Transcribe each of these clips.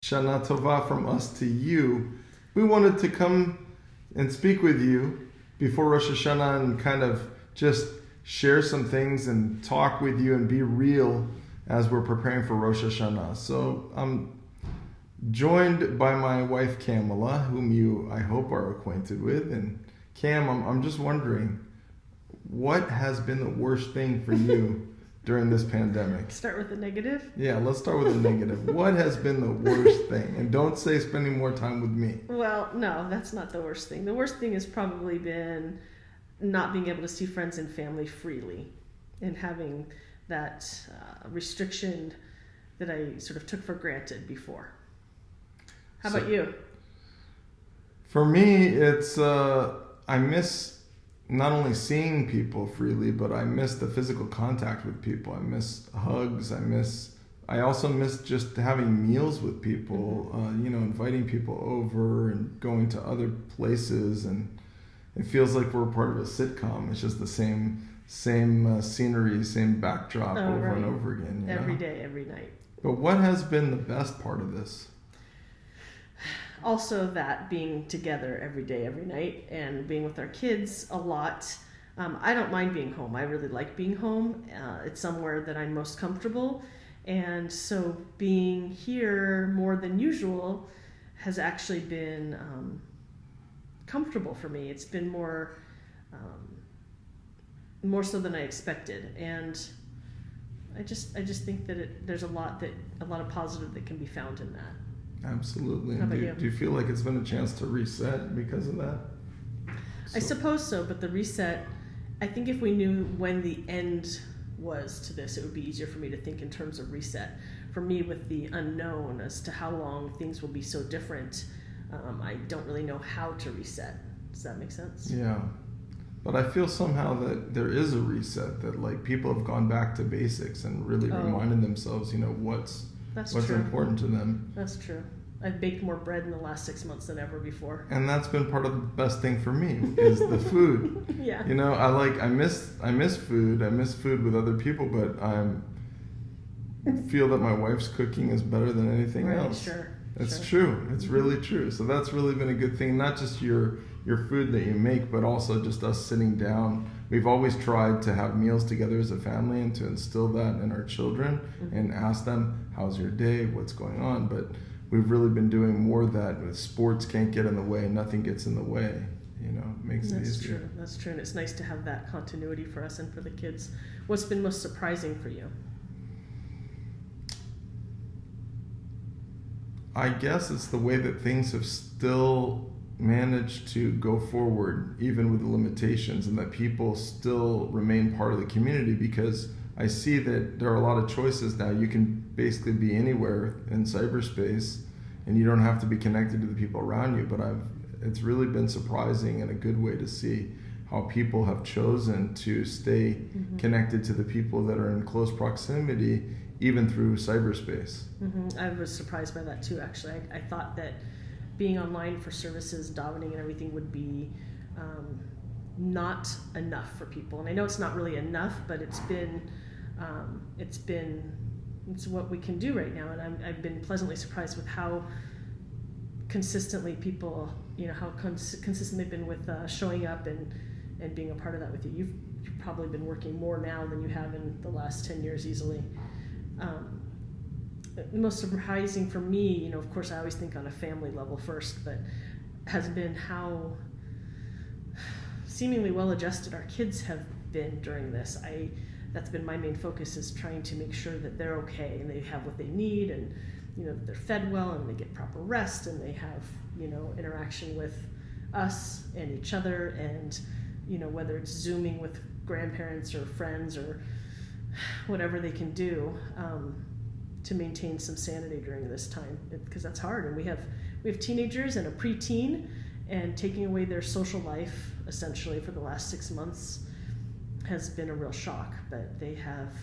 Shannah Tovah from us to you. We wanted to come and speak with you before Rosh Hashanah and kind of just share some things and talk with you and be real as we're preparing for Rosh Hashanah. So I'm joined by my wife Kamala, whom you, I hope, are acquainted with. And Cam, I'm just wondering, what has been the worst thing for you during this pandemic? Start with the negative? Yeah, let's start with the negative. What has been the worst thing? And don't say spending more time with me. Well, no, that's not the worst thing. The worst thing has probably been not being able to see friends and family freely and having that restriction that I sort of took for granted before. How about you? For me, it's I miss not only seeing people freely, but I miss the physical contact with people. I miss hugs. I also miss just having meals with people, inviting people over and going to other places. And it feels like we're part of a sitcom. It's just the same scenery, same backdrop over and over again. Every day, every night. But what has been the best part of this? Also that being together every day, every night, and being with our kids a lot. I don't mind being home. I really like being home. It's somewhere that I'm most comfortable. And so being here more than usual has actually been comfortable for me. It's been more so than I expected. And I just think that there's a lot of positive that can be found in that. Absolutely. How about you? Do you feel like it's been a chance to reset because of that? I suppose so, but the reset, I think if we knew when the end was to this, it would be easier for me to think in terms of reset. For me, with the unknown as to how long things will be so different, I don't really know how to reset. Does that make sense? Yeah. But I feel somehow that there is a reset, that like people have gone back to basics and really reminded themselves, what's important to them. That's true. I've baked more bread in the last 6 months than ever before. And that's been part of the best thing for me is the food. Yeah. I miss food. I miss food with other people, but I feel that my wife's cooking is better than anything else. Sure. It's true. It's really true. So that's really been a good thing. Not just your food that you make, but also just us sitting down. We've always tried to have meals together as a family and to instill that in our children and ask them, how's your day? What's going on? But we've really been doing more of that. With sports can't get in the way. Nothing gets in the way. It makes it easier. That's true. And it's nice to have that continuity for us and for the kids. What's been most surprising for you? I guess it's the way that things have still managed to go forward, even with the limitations, and that people still remain part of the community, because I see that there are a lot of choices now. You can basically be anywhere in cyberspace, and you don't have to be connected to the people around you. But it's really been surprising in a good way to see how people have chosen to stay connected to the people that are in close proximity, even through cyberspace. I was surprised by that too, actually. I thought that being online for services, davening and everything would be not enough for people. And I know it's not really enough, but it's what we can do right now. And I've been pleasantly surprised with how consistently people, how consistent they've been with showing up and being a part of that with you. You've probably been working more now than you have in the last 10 years easily. The most surprising for me, of course, I always think on a family level first, but has been how seemingly well-adjusted our kids have been during this. That's been my main focus, is trying to make sure that they're okay and they have what they need, and that they're fed well and they get proper rest and they have interaction with us and each other, and whether it's Zooming with grandparents or friends or whatever they can do to maintain some sanity during this time, because that's hard. And we have teenagers and a preteen, and taking away their social life essentially for the last 6 months has been a real shock. But they have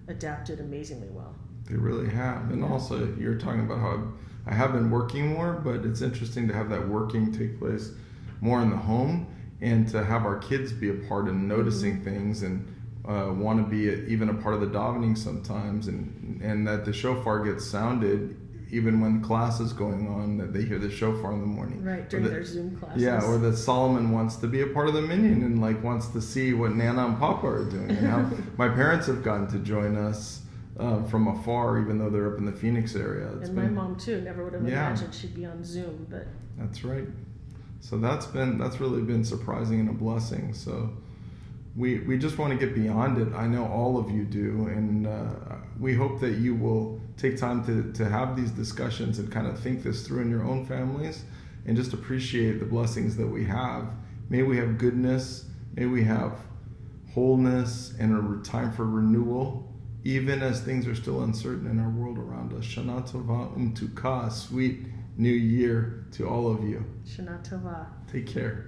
adapted amazingly well. They really have. And also, you're talking about how I have been working more, but it's interesting to have that working take place more in the home, and to have our kids be a part in noticing things and want to be even a part of the davening sometimes, and that the shofar gets sounded even when class is going on, that they hear the shofar in the morning. Right, during their Zoom classes. Yeah, or that Solomon wants to be a part of the minyan and like wants to see what Nana and Papa are doing. And how my parents have gotten to join us from afar, even though they're up in the Phoenix area. And my mom too, never would have imagined she'd be on Zoom, but. That's right. So that's really been surprising and a blessing. So we just want to get beyond it. I know all of you do, and we hope that you will take time to have these discussions and kind of think this through in your own families and just appreciate the blessings that we have. May we have goodness, may we have wholeness and a time for renewal, even as things are still uncertain in our world around us. Shannah Tovah Umtuka, sweet new year to all of you. Shannah Tovah. Take care.